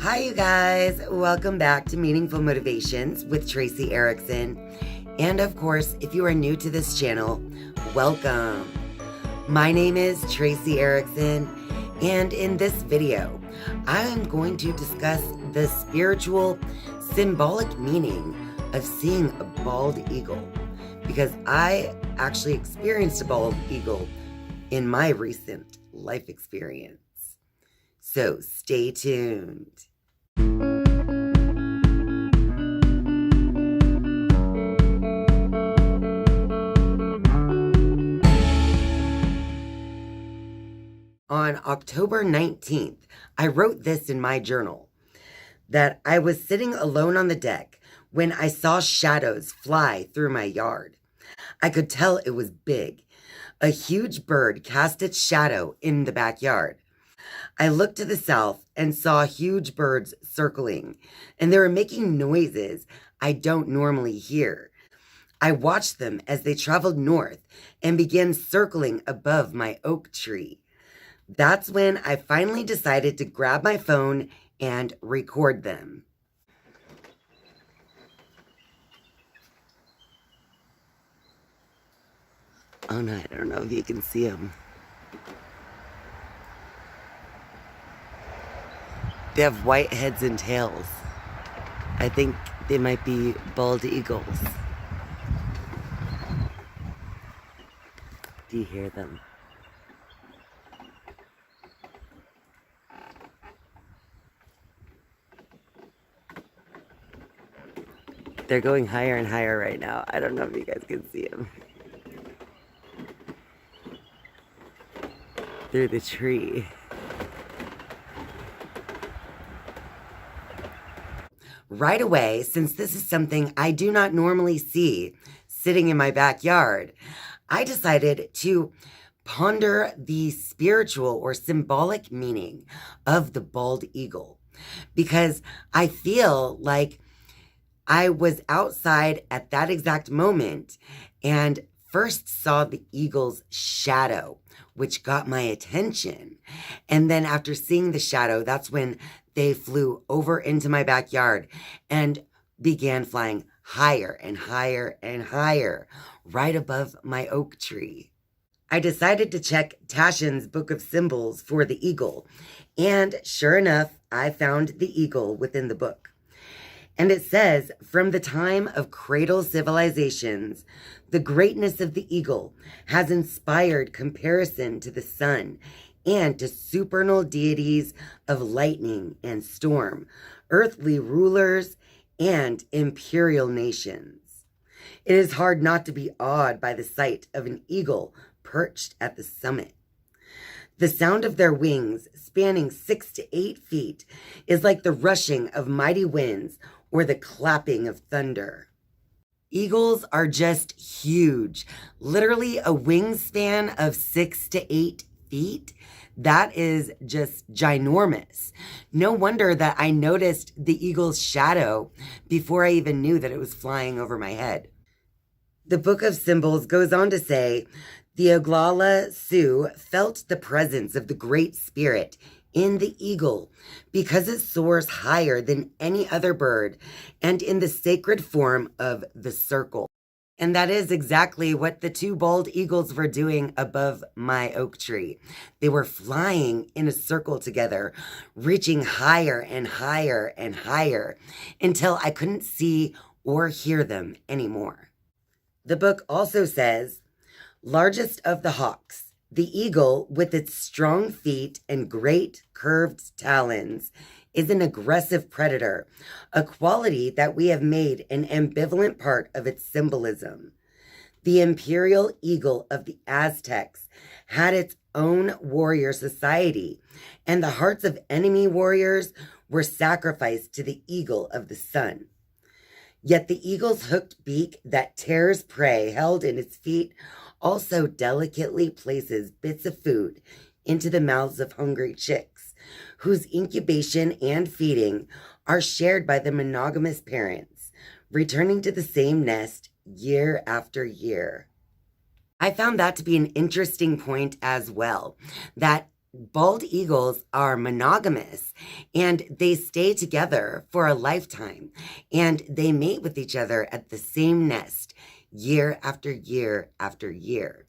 Hi, you guys. Welcome back to Meaningful Motivations with Tracy Erickson. And of course, if you are new to this channel, welcome. My name is Tracy Erickson, and in this video, I am going to discuss the spiritual, symbolic meaning of seeing a bald eagle, because I actually experienced a bald eagle in my recent life experience. So stay tuned. On October 19th, I wrote this in my journal, that I was sitting alone on the deck when I saw shadows fly through my yard. I could tell it was big. A huge bird cast its shadow in the backyard. I looked to the south and saw huge birds circling, and they were making noises I don't normally hear. I watched them as they traveled north and began circling above my oak tree. That's when I finally decided to grab my phone and record them. Oh no, I don't know if you can see them. They have white heads and tails. I think they might be bald eagles. Do you hear them? They're going higher and higher right now. I don't know if you guys can see them. Through the tree. Right away, since this is something I do not normally see sitting in my backyard, I decided to ponder the spiritual or symbolic meaning of the bald eagle, because I feel like I was outside at that exact moment and first saw the eagle's shadow, which got my attention. And then after seeing the shadow, that's when they flew over into my backyard and began flying higher and higher and higher, right above my oak tree. I decided to check Taschen's Book of Symbols for the eagle, and sure enough, I found the eagle within the book. And it says, from the time of cradle civilizations, the greatness of the eagle has inspired comparison to the sun and to supernal deities of lightning and storm, earthly rulers, and imperial nations. It is hard not to be awed by the sight of an eagle perched at the summit. The sound of their wings, spanning 6 to 8 feet, is like the rushing of mighty winds or the clapping of thunder. Eagles are just huge. Literally a wingspan of 6 to 8 feet. That is just ginormous. No wonder that I noticed the eagle's shadow before I even knew that it was flying over my head. The Book of Symbols goes on to say, the Oglala Sioux felt the presence of the Great Spirit in the eagle because it soars higher than any other bird and in the sacred form of the circle. And that is exactly what the two bald eagles were doing above my oak tree. They were flying in a circle together, reaching higher and higher and higher until I couldn't see or hear them anymore. The book also says, largest of the hawks, the eagle with its strong feet and great curved talons is an aggressive predator, a quality that we have made an ambivalent part of its symbolism. The imperial eagle of the Aztecs had its own warrior society, and the hearts of enemy warriors were sacrificed to the eagle of the sun. Yet the eagle's hooked beak that tears prey held in its feet also delicately places bits of food into the mouths of hungry chicks, whose incubation and feeding are shared by the monogamous parents, returning to the same nest year after year. I found that to be an interesting point as well, that Bald eagles are monogamous and they stay together for a lifetime, and they mate with each other at the same nest year after year after year.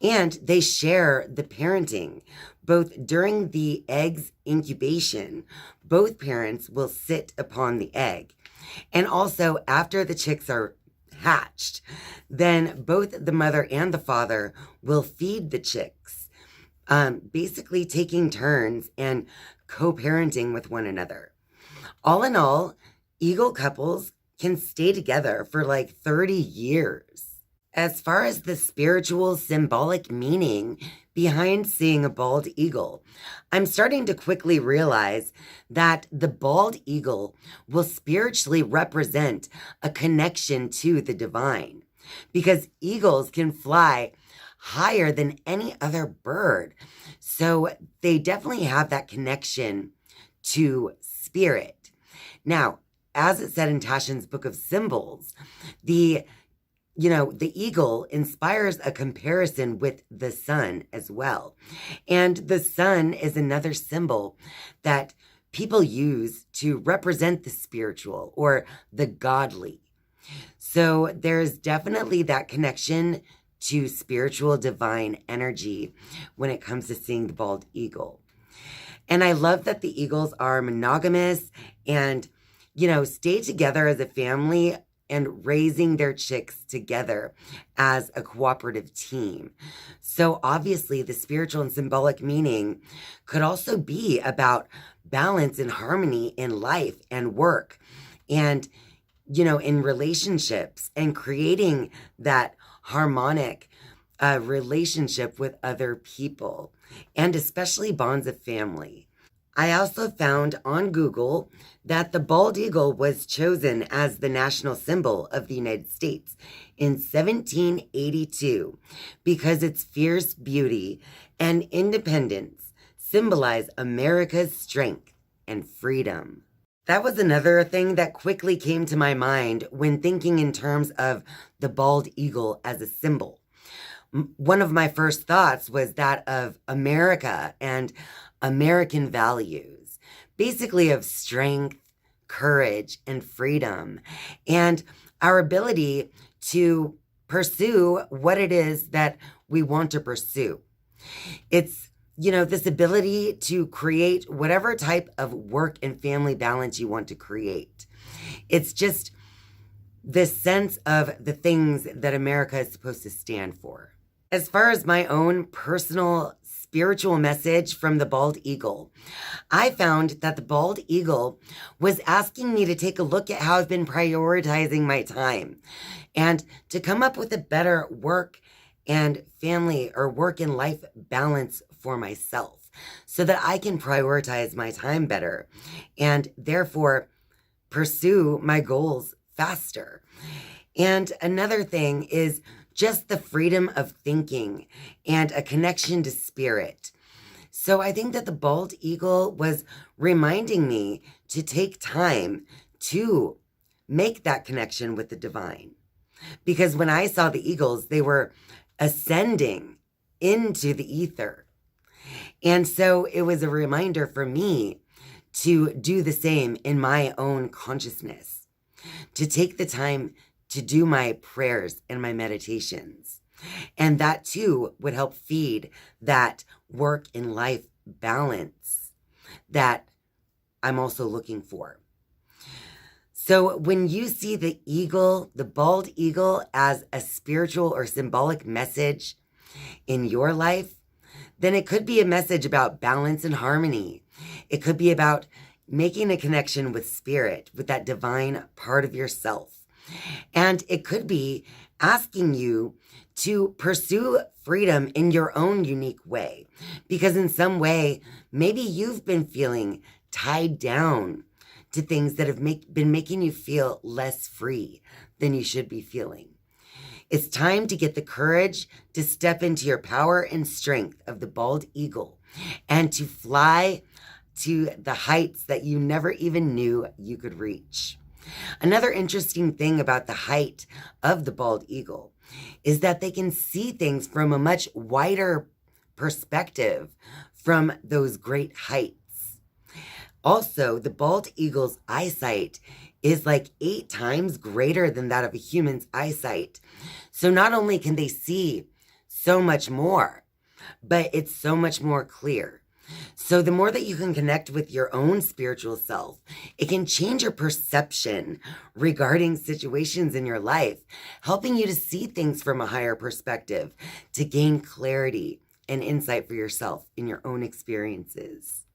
And they share the parenting. Both during the egg's incubation, both parents will sit upon the egg. And also after the chicks are hatched, then both the mother and the father will feed the chicks, basically taking turns and co-parenting with one another. All in all, eagle couples can stay together for like 30 years. As far as the spiritual symbolic meaning behind seeing a bald eagle, I'm starting to quickly realize that the bald eagle will spiritually represent a connection to the divine, because eagles can fly higher than any other bird. So they definitely have that connection to spirit. Now, as it said in Taschen's Book of Symbols, the eagle inspires a comparison with the sun as well. And the sun is another symbol that people use to represent the spiritual or the godly. So there's definitely that connection to spiritual divine energy when it comes to seeing the bald eagle. And I love that the eagles are monogamous and, stay together as a family and raising their chicks together as a cooperative team. So obviously the spiritual and symbolic meaning could also be about balance and harmony in life and work and, in relationships, and creating that harmonic relationship with other people, and especially bonds of family. I also found on Google that the bald eagle was chosen as the national symbol of the United States in 1782 because its fierce beauty and independence symbolize America's strength and freedom. That was another thing that quickly came to my mind when thinking in terms of the bald eagle as a symbol. One of my first thoughts was that of America and American values, basically of strength, courage, and freedom, and our ability to pursue what it is that we want to pursue. It's, this ability to create whatever type of work and family balance you want to create. It's just this sense of the things that America is supposed to stand for. As far as my own personal spiritual message from the bald eagle, I found that the bald eagle was asking me to take a look at how I've been prioritizing my time and to come up with a better work and family or work and life balance for myself so that I can prioritize my time better and therefore pursue my goals faster. And another thing is just the freedom of thinking and a connection to spirit. So I think that the bald eagle was reminding me to take time to make that connection with the divine. Because when I saw the eagles, they were ascending into the ether. And so it was a reminder for me to do the same in my own consciousness, to take the time to do my prayers and my meditations. And that too would help feed that work and life balance that I'm also looking for. So when you see the eagle, the bald eagle, as a spiritual or symbolic message in your life, then it could be a message about balance and harmony. It could be about making a connection with spirit, with that divine part of yourself. And it could be asking you to pursue freedom in your own unique way. Because in some way, maybe you've been feeling tied down to things that have been making you feel less free than you should be feeling. It's time to get the courage to step into your power and strength of the bald eagle and to fly to the heights that you never even knew you could reach. Another interesting thing about the height of the bald eagle is that they can see things from a much wider perspective from those great heights. Also, the bald eagle's eyesight is like 8 times greater than that of a human's eyesight. So not only can they see so much more, but it's so much more clear. So the more that you can connect with your own spiritual self, it can change your perception regarding situations in your life, helping you to see things from a higher perspective, to gain clarity and insight for yourself in your own experiences.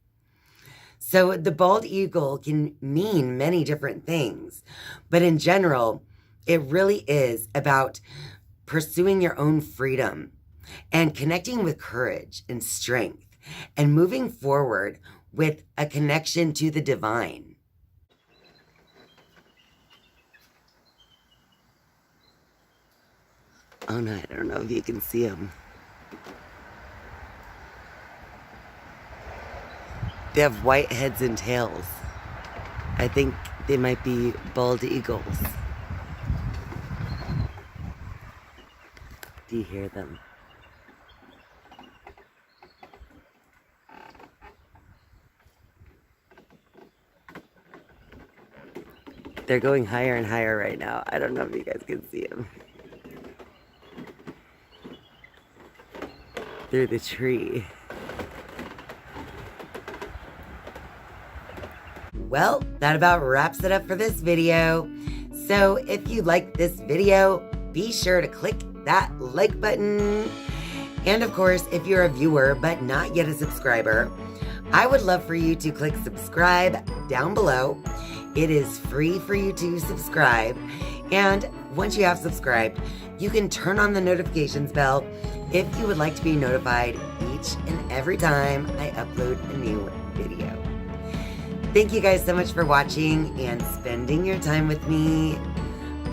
So the bald eagle can mean many different things, but in general, it really is about pursuing your own freedom and connecting with courage and strength and moving forward with a connection to the divine. Oh no, I don't know if you can see them. They have white heads and tails. I think they might be bald eagles. Do you hear them? They're going higher and higher right now. I don't know if you guys can see them. Through the tree. Well, that about wraps it up for this video. So if you like this video, be sure to click that like button. And of course, if you're a viewer but not yet a subscriber, I would love for you to click subscribe down below. It is free for you to subscribe. And once you have subscribed, you can turn on the notifications bell if you would like to be notified each and every time I upload a new video. Thank you guys so much for watching and spending your time with me.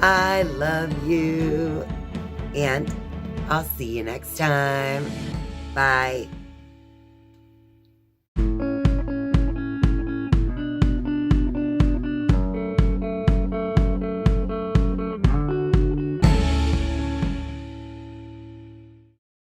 I love you. And I'll see you next time. Bye.